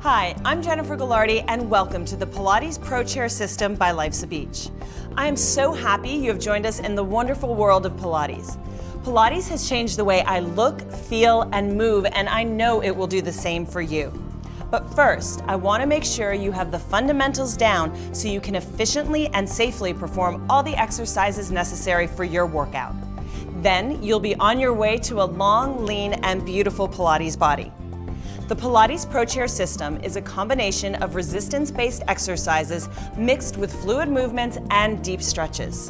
Hi, I'm Jennifer Ghilardi and welcome to the Pilates Pro Chair System by Life's a Beach. I am so happy you have joined us in the wonderful world of Pilates. Pilates has changed the way I look, feel, and move, and I know it will do the same for you. But first, I want to make sure you have the fundamentals down so you can efficiently and safely perform all the exercises necessary for your workout. Then you'll be on your way to a long, lean, and beautiful Pilates body. The Pilates Pro Chair system is a combination of resistance-based exercises mixed with fluid movements and deep stretches.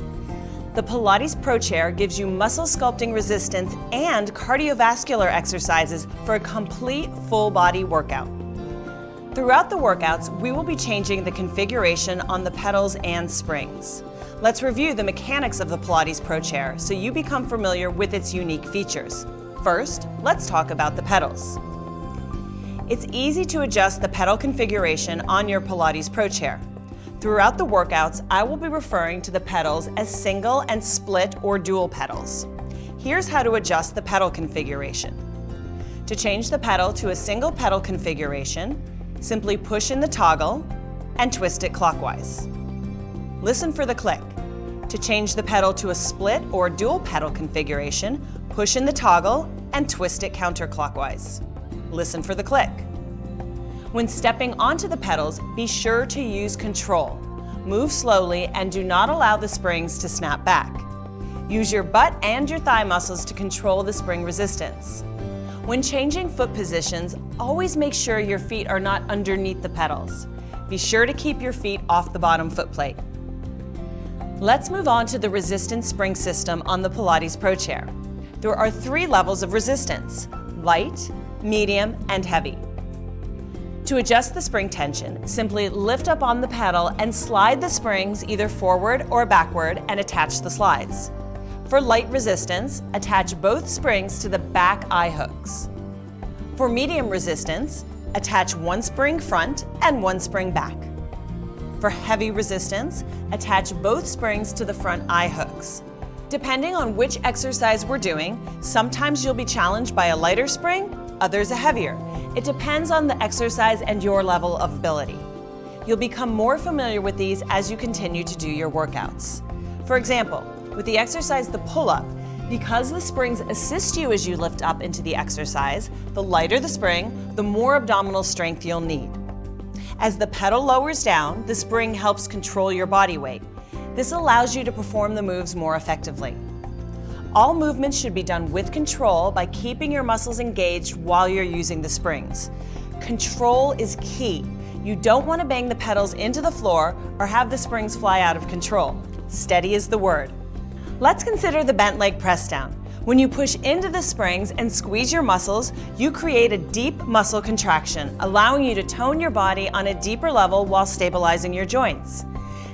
The Pilates Pro Chair gives you muscle sculpting resistance and cardiovascular exercises for a complete full body workout. Throughout the workouts, we will be changing the configuration on the pedals and springs. Let's review the mechanics of the Pilates Pro Chair so you become familiar with its unique features. First, let's talk about the pedals. It's easy to adjust the pedal configuration on your Pilates Pro Chair. Throughout the workouts, I will be referring to the pedals as single and split or dual pedals. Here's how to adjust the pedal configuration. To change the pedal to a single pedal configuration, simply push in the toggle and twist it clockwise. Listen for the click. To change the pedal to a split or dual pedal configuration, push in the toggle and twist it counterclockwise. Listen for the click. When stepping onto the pedals, be sure to use control. Move slowly and do not allow the springs to snap back. Use your butt and your thigh muscles to control the spring resistance. When changing foot positions, always make sure your feet are not underneath the pedals. Be sure to keep your feet off the bottom foot plate. Let's move on to the resistance spring system on the Pilates Pro Chair. There are 3 levels of resistance: light, medium, and heavy. To adjust the spring tension, simply lift up on the pedal and slide the springs either forward or backward and attach the slides. For light resistance, attach both springs to the back eye hooks. For medium resistance, attach one spring front and one spring back. For heavy resistance, attach both springs to the front eye hooks. Depending on which exercise we're doing, sometimes you'll be challenged by a lighter spring, others a heavier. It depends on the exercise and your level of ability. You'll become more familiar with these as you continue to do your workouts. For example, with the exercise the pull-up, because the springs assist you as you lift up into the exercise, the lighter the spring, the more abdominal strength you'll need. As the pedal lowers down, the spring helps control your body weight. This allows you to perform the moves more effectively. All movements should be done with control by keeping your muscles engaged while you're using the springs. Control is key. You don't want to bang the pedals into the floor or have the springs fly out of control. Steady is the word. Let's consider the bent leg press down. When you push into the springs and squeeze your muscles, you create a deep muscle contraction, allowing you to tone your body on a deeper level while stabilizing your joints.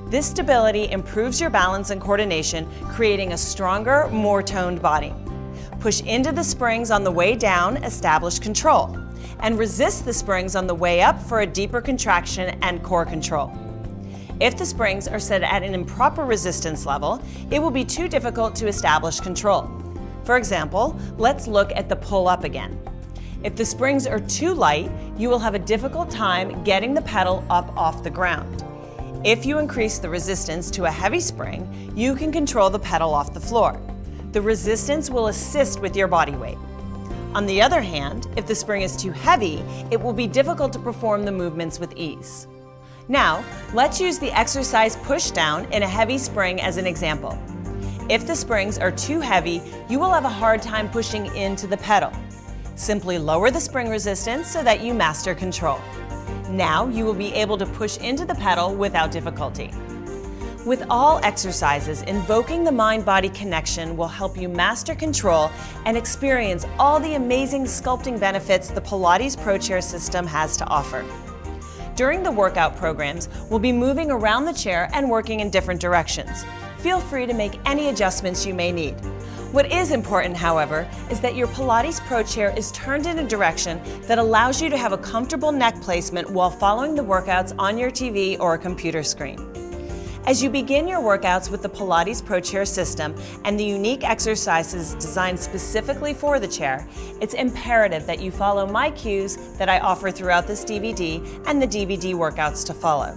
This stability improves your balance and coordination, creating a stronger, more toned body. Push into the springs on the way down, establish control, and resist the springs on the way up for a deeper contraction and core control. If the springs are set at an improper resistance level, it will be too difficult to establish control. For example, let's look at the pull-up again. If the springs are too light, you will have a difficult time getting the pedal up off the ground. If you increase the resistance to a heavy spring, you can control the pedal off the floor. The resistance will assist with your body weight. On the other hand, if the spring is too heavy, it will be difficult to perform the movements with ease. Now, let's use the exercise push down in a heavy spring as an example. If the springs are too heavy, you will have a hard time pushing into the pedal. Simply lower the spring resistance so that you master control. Now you will be able to push into the pedal without difficulty. With all exercises, invoking the mind-body connection will help you master control and experience all the amazing sculpting benefits the Pilates Pro Chair system has to offer. During the workout programs, we'll be moving around the chair and working in different directions. Feel free to make any adjustments you may need. What is important, however, is that your Pilates Pro Chair is turned in a direction that allows you to have a comfortable neck placement while following the workouts on your TV or a computer screen. As you begin your workouts with the Pilates Pro Chair system and the unique exercises designed specifically for the chair, it's imperative that you follow my cues that I offer throughout this DVD and the DVD workouts to follow.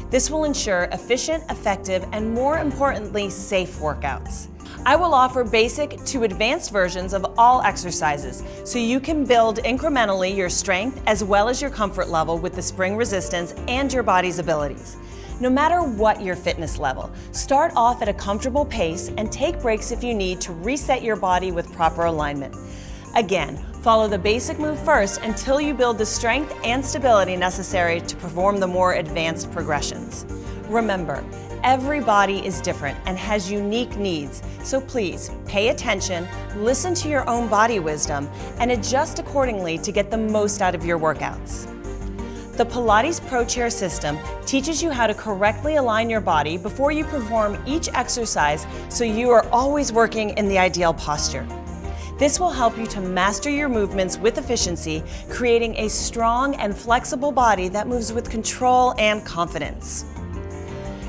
This will ensure efficient, effective, and more importantly, safe workouts. I will offer basic to advanced versions of all exercises so you can build incrementally your strength as well as your comfort level with the spring resistance and your body's abilities. No matter what your fitness level, start off at a comfortable pace and take breaks if you need to reset your body with proper alignment. Again, follow the basic move first until you build the strength and stability necessary to perform the more advanced progressions. Remember, every body is different and has unique needs, so please pay attention, listen to your own body wisdom, and adjust accordingly to get the most out of your workouts. The Pilates Pro Chair system teaches you how to correctly align your body before you perform each exercise so you are always working in the ideal posture. This will help you to master your movements with efficiency, creating a strong and flexible body that moves with control and confidence.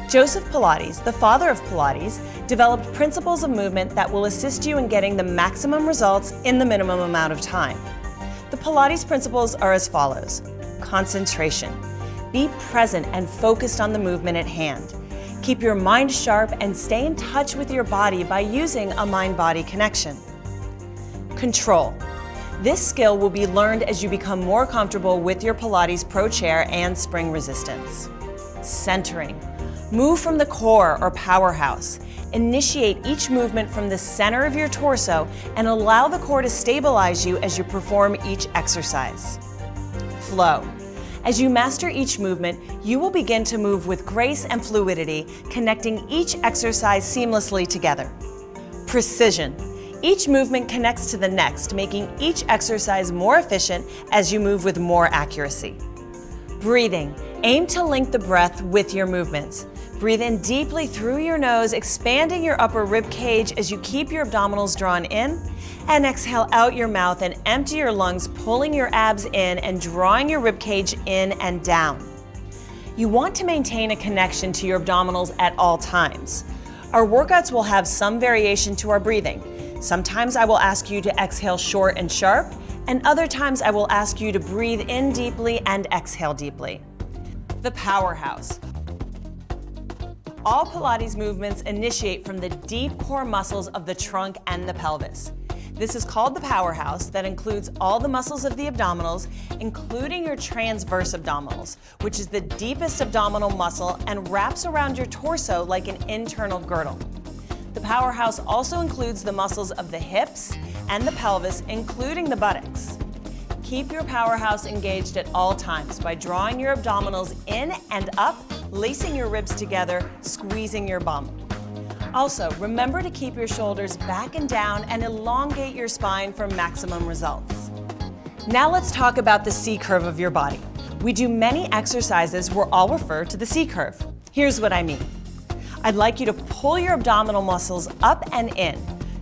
Joseph Pilates, the father of Pilates, developed principles of movement that will assist you in getting the maximum results in the minimum amount of time. The Pilates principles are as follows. Concentration. Be present and focused on the movement at hand. Keep your mind sharp and stay in touch with your body by using a mind-body connection. Control. This skill will be learned as you become more comfortable with your Pilates Pro Chair and spring resistance. Centering. Move from the core or powerhouse. Initiate each movement from the center of your torso and allow the core to stabilize you as you perform each exercise. Flow. As you master each movement, you will begin to move with grace and fluidity, connecting each exercise seamlessly together. Precision. Each movement connects to the next, making each exercise more efficient as you move with more accuracy. Breathing. Aim to link the breath with your movements. Breathe in deeply through your nose, expanding your upper rib cage as you keep your abdominals drawn in, and exhale out your mouth and empty your lungs, pulling your abs in and drawing your rib cage in and down. You want to maintain a connection to your abdominals at all times. Our workouts will have some variation to our breathing. Sometimes I will ask you to exhale short and sharp, and other times I will ask you to breathe in deeply and exhale deeply. The powerhouse. All Pilates movements initiate from the deep core muscles of the trunk and the pelvis. This is called the powerhouse that includes all the muscles of the abdominals, including your transverse abdominals, which is the deepest abdominal muscle and wraps around your torso like an internal girdle. The powerhouse also includes the muscles of the hips and the pelvis, including the buttocks. Keep your powerhouse engaged at all times by drawing your abdominals in and up, lacing your ribs together, squeezing your bum. Also, remember to keep your shoulders back and down and elongate your spine for maximum results. Now let's talk about the C curve of your body. We do many exercises where I'll refer to the C curve. Here's what I mean. I'd like you to pull your abdominal muscles up and in.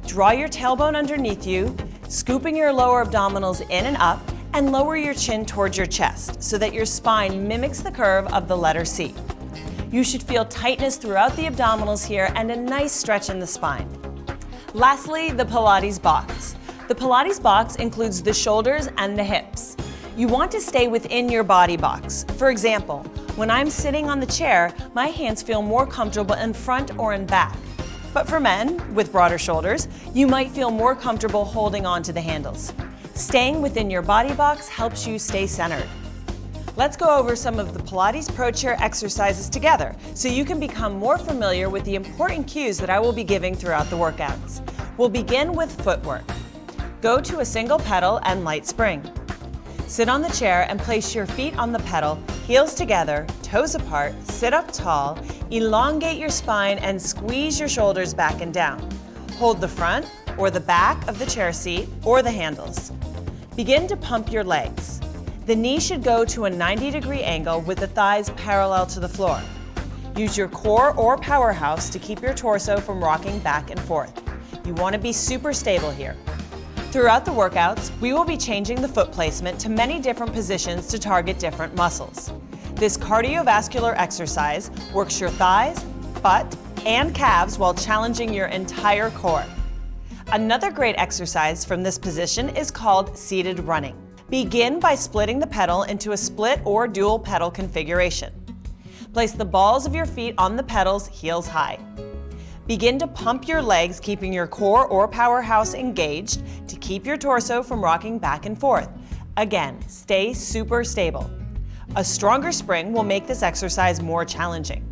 Draw your tailbone underneath you, scooping your lower abdominals in and up, and lower your chin towards your chest so that your spine mimics the curve of the letter C. You should feel tightness throughout the abdominals here and a nice stretch in the spine. Lastly, the Pilates box. The Pilates box includes the shoulders and the hips. You want to stay within your body box. For example, when I'm sitting on the chair, my hands feel more comfortable in front or in back. But for men with broader shoulders, you might feel more comfortable holding on to the handles. Staying within your body box helps you stay centered. Let's go over some of the Pilates Pro Chair exercises together so you can become more familiar with the important cues that I will be giving throughout the workouts. We'll begin with footwork. Go to a single pedal and light spring. Sit on the chair and place your feet on the pedal, heels together, toes apart, sit up tall, elongate your spine and squeeze your shoulders back and down. Hold the front or the back of the chair seat or the handles. Begin to pump your legs. The knee should go to a 90-degree angle with the thighs parallel to the floor. Use your core or powerhouse to keep your torso from rocking back and forth. You want to be super stable here. Throughout the workouts, we will be changing the foot placement to many different positions to target different muscles. This cardiovascular exercise works your thighs, butt, and calves while challenging your entire core. Another great exercise from this position is called seated running. Begin by splitting the pedal into a split or dual pedal configuration. Place the balls of your feet on the pedals heels high. Begin to pump your legs, keeping your core or powerhouse engaged to keep your torso from rocking back and forth. Again, stay super stable. A stronger spring will make this exercise more challenging.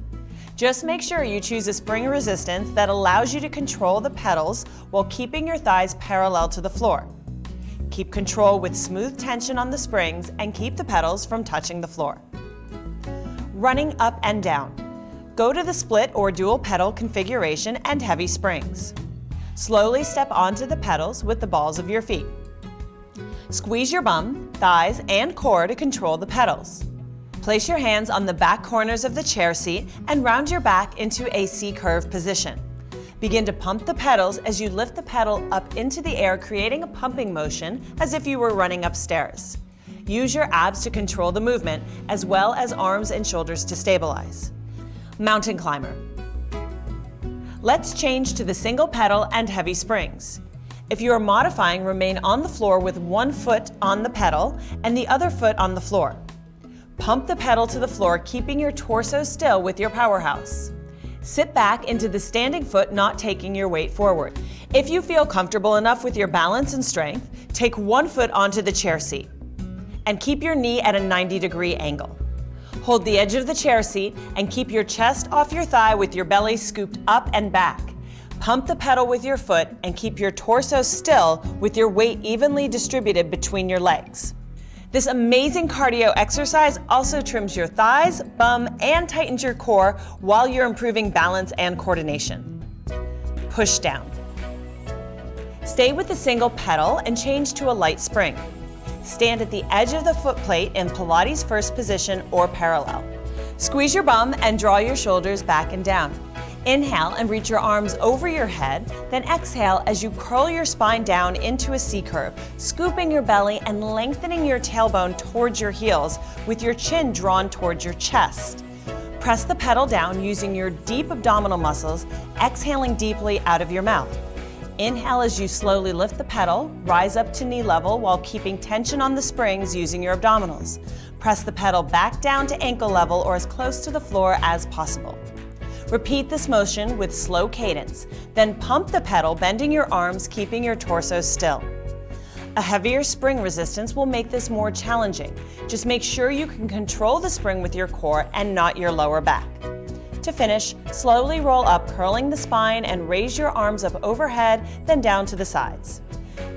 Just make sure you choose a spring resistance that allows you to control the pedals while keeping your thighs parallel to the floor. Keep control with smooth tension on the springs and keep the pedals from touching the floor. Running up and down. Go to the split or dual pedal configuration and heavy springs. Slowly step onto the pedals with the balls of your feet. Squeeze your bum, thighs, and core to control the pedals. Place your hands on the back corners of the chair seat and round your back into a C-curve position. Begin to pump the pedals as you lift the pedal up into the air, creating a pumping motion as if you were running upstairs. Use your abs to control the movement, as well as arms and shoulders to stabilize. Mountain climber. Let's change to the single pedal and heavy springs. If you are modifying, remain on the floor with one foot on the pedal and the other foot on the floor. Pump the pedal to the floor, keeping your torso still with your powerhouse. Sit back into the standing foot, not taking your weight forward. If you feel comfortable enough with your balance and strength, take one foot onto the chair seat and keep your knee at a 90-degree angle. Hold the edge of the chair seat and keep your chest off your thigh with your belly scooped up and back. Pump the pedal with your foot and keep your torso still with your weight evenly distributed between your legs. This amazing cardio exercise also trims your thighs, bum, and tightens your core while you're improving balance and coordination. Push down. Stay with the single pedal and change to a light spring. Stand at the edge of the foot plate in Pilates first position or parallel. Squeeze your bum and draw your shoulders back and down. Inhale and reach your arms over your head, then exhale as you curl your spine down into a C-curve, scooping your belly and lengthening your tailbone towards your heels with your chin drawn towards your chest. Press the pedal down using your deep abdominal muscles, exhaling deeply out of your mouth. Inhale as you slowly lift the pedal, rise up to knee level while keeping tension on the springs using your abdominals. Press the pedal back down to ankle level or as close to the floor as possible. Repeat this motion with slow cadence, then pump the pedal, bending your arms, keeping your torso still. A heavier spring resistance will make this more challenging. Just make sure you can control the spring with your core and not your lower back. To finish, slowly roll up, curling the spine and raise your arms up overhead, then down to the sides.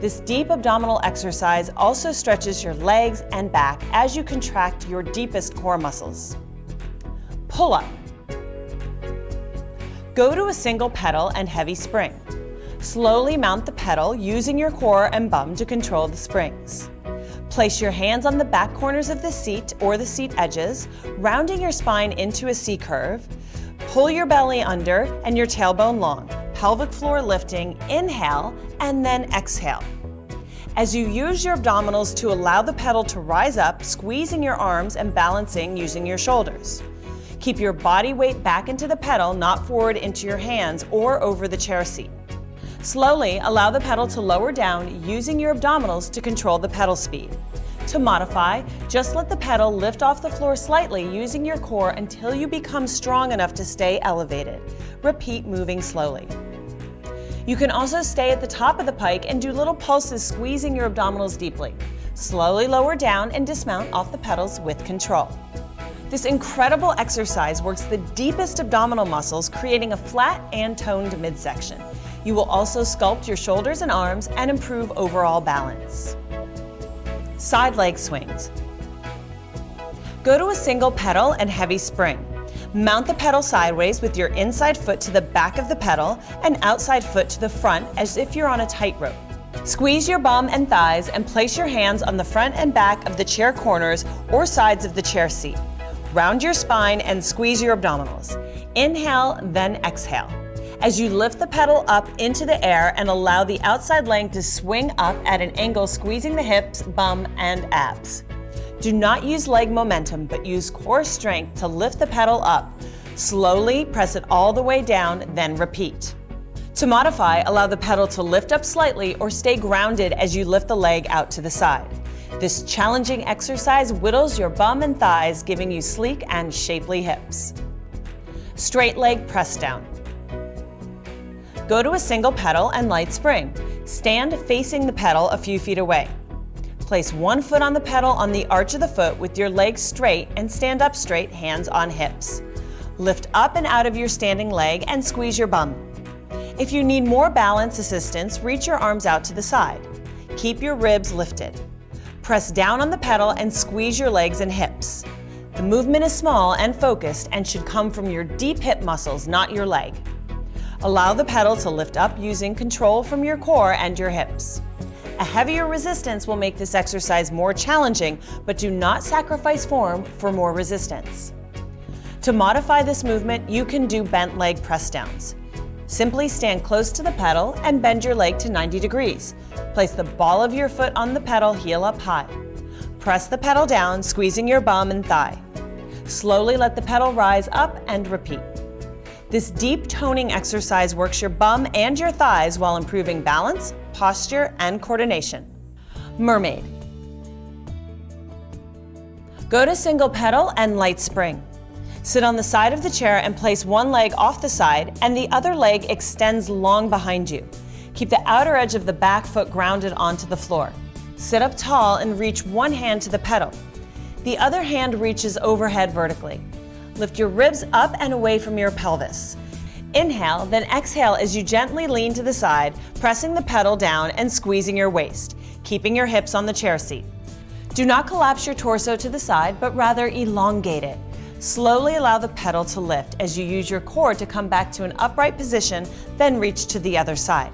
This deep abdominal exercise also stretches your legs and back as you contract your deepest core muscles. Pull up. Go to a single pedal and heavy spring. Slowly mount the pedal using your core and bum to control the springs. Place your hands on the back corners of the seat or the seat edges, rounding your spine into a C-curve. Pull your belly under and your tailbone long, pelvic floor lifting, inhale, and then exhale. As you use your abdominals to allow the pedal to rise up, squeezing your arms and balancing using your shoulders. Keep your body weight back into the pedal, not forward into your hands or over the chair seat. Slowly allow the pedal to lower down using your abdominals to control the pedal speed. To modify, just let the pedal lift off the floor slightly using your core until you become strong enough to stay elevated. Repeat moving slowly. You can also stay at the top of the pike and do little pulses squeezing your abdominals deeply. Slowly lower down and dismount off the pedals with control. This incredible exercise works the deepest abdominal muscles, creating a flat and toned midsection. You will also sculpt your shoulders and arms and improve overall balance. Side leg swings. Go to a single pedal and heavy spring. Mount the pedal sideways with your inside foot to the back of the pedal and outside foot to the front as if you're on a tightrope. Squeeze your bum and thighs and place your hands on the front and back of the chair corners or sides of the chair seat. Round your spine and squeeze your abdominals. Inhale, then exhale. As you lift the pedal up into the air and allow the outside leg to swing up at an angle, squeezing the hips, bum, and abs. Do not use leg momentum, but use core strength to lift the pedal up. Slowly press it all the way down, then repeat. To modify, allow the pedal to lift up slightly or stay grounded as you lift the leg out to the side. This challenging exercise whittles your bum and thighs, giving you sleek and shapely hips. Straight leg press down. Go to a single pedal and light spring. Stand facing the pedal a few feet away. Place one foot on the pedal on the arch of the foot with your legs straight and stand up straight, hands on hips. Lift up and out of your standing leg and squeeze your bum. If you need more balance assistance, reach your arms out to the side. Keep your ribs lifted. Press down on the pedal and squeeze your legs and hips. The movement is small and focused and should come from your deep hip muscles, not your leg. Allow the pedal to lift up using control from your core and your hips. A heavier resistance will make this exercise more challenging, but do not sacrifice form for more resistance. To modify this movement, you can do bent leg press downs. Simply stand close to the pedal and bend your leg to 90 degrees. Place the ball of your foot on the pedal, heel up high. Press the pedal down, squeezing your bum and thigh. Slowly let the pedal rise up and repeat. This deep toning exercise works your bum and your thighs while improving balance, posture, and coordination. Mermaid. Go to single pedal and light spring. Sit on the side of the chair and place one leg off the side and the other leg extends long behind you. Keep the outer edge of the back foot grounded onto the floor. Sit up tall and reach one hand to the pedal. The other hand reaches overhead vertically. Lift your ribs up and away from your pelvis. Inhale, then exhale as you gently lean to the side, pressing the pedal down and squeezing your waist, keeping your hips on the chair seat. Do not collapse your torso to the side, but rather elongate it. Slowly allow the pedal to lift as you use your core to come back to an upright position, then reach to the other side.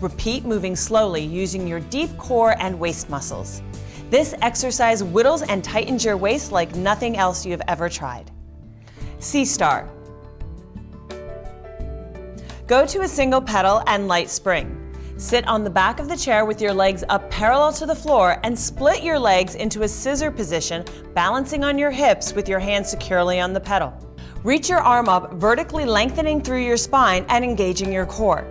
Repeat moving slowly using your deep core and waist muscles. This exercise whittles and tightens your waist like nothing else you have ever tried. Sea Star. Go to a single pedal and light spring. Sit on the back of the chair with your legs up parallel to the floor and split your legs into a scissor position, balancing on your hips with your hands securely on the pedal. Reach your arm up, vertically lengthening through your spine and engaging your core.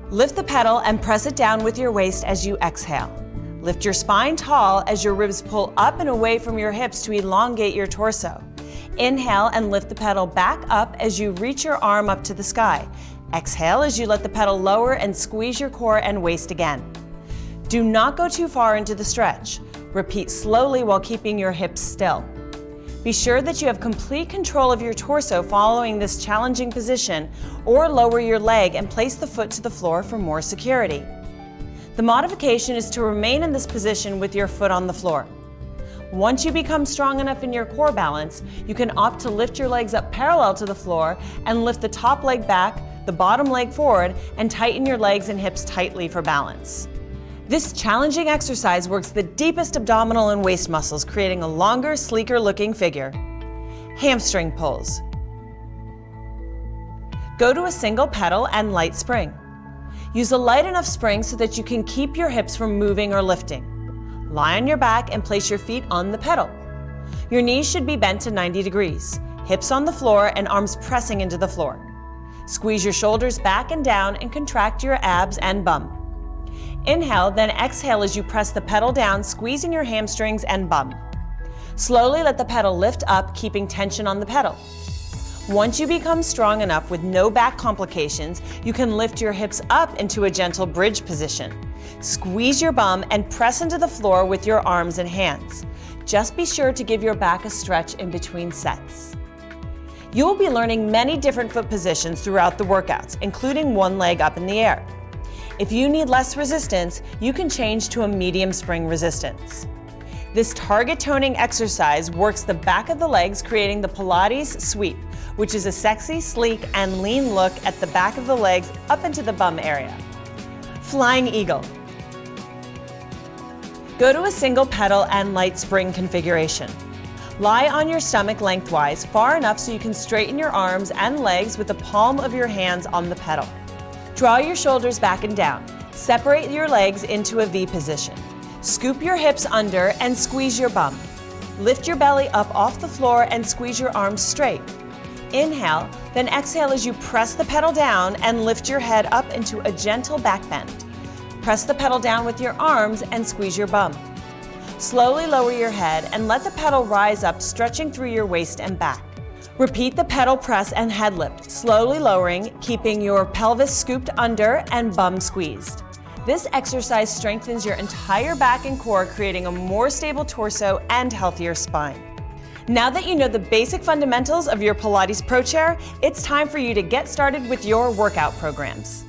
Lift the pedal and press it down with your waist as you exhale. Lift your spine tall as your ribs pull up and away from your hips to elongate your torso. Inhale and lift the pedal back up as you reach your arm up to the sky. Exhale as you let the pedal lower and squeeze your core and waist again. Do not go too far into the stretch. Repeat slowly while keeping your hips still. Be sure that you have complete control of your torso following this challenging position, or lower your leg and place the foot to the floor for more security. The modification is to remain in this position with your foot on the floor. Once you become strong enough in your core balance, you can opt to lift your legs up parallel to the floor and lift the top leg back, the bottom leg forward, and tighten your legs and hips tightly for balance. This challenging exercise works the deepest abdominal and waist muscles, creating a longer, sleeker looking figure. Hamstring pulls. Go to a single pedal and light spring. Use a light enough spring so that you can keep your hips from moving or lifting. Lie on your back and place your feet on the pedal. Your knees should be bent to 90 degrees, hips on the floor and arms pressing into the floor. Squeeze your shoulders back and down and contract your abs and bum. Inhale, then exhale as you press the pedal down, squeezing your hamstrings and bum. Slowly let the pedal lift up, keeping tension on the pedal. Once you become strong enough with no back complications, you can lift your hips up into a gentle bridge position. Squeeze your bum and press into the floor with your arms and hands. Just be sure to give your back a stretch in between sets. You will be learning many different foot positions throughout the workouts, including one leg up in the air. If you need less resistance, you can change to a medium spring resistance. This target toning exercise works the back of the legs, creating the Pilates sweep, which is a sexy, sleek, and lean look at the back of the legs up into the bum area. Flying Eagle. Go to a single pedal and light spring configuration. Lie on your stomach lengthwise, far enough so you can straighten your arms and legs with the palm of your hands on the pedal. Draw your shoulders back and down. Separate your legs into a V position. Scoop your hips under and squeeze your bum. Lift your belly up off the floor and squeeze your arms straight. Inhale, then exhale as you press the pedal down and lift your head up into a gentle back bend. Press the pedal down with your arms and squeeze your bum. Slowly lower your head and let the pedal rise up, stretching through your waist and back. Repeat the pedal press and head lift, slowly lowering, keeping your pelvis scooped under and bum squeezed. This exercise strengthens your entire back and core, creating a more stable torso and healthier spine. Now that you know the basic fundamentals of your Pilates Pro Chair, it's time for you to get started with your workout programs.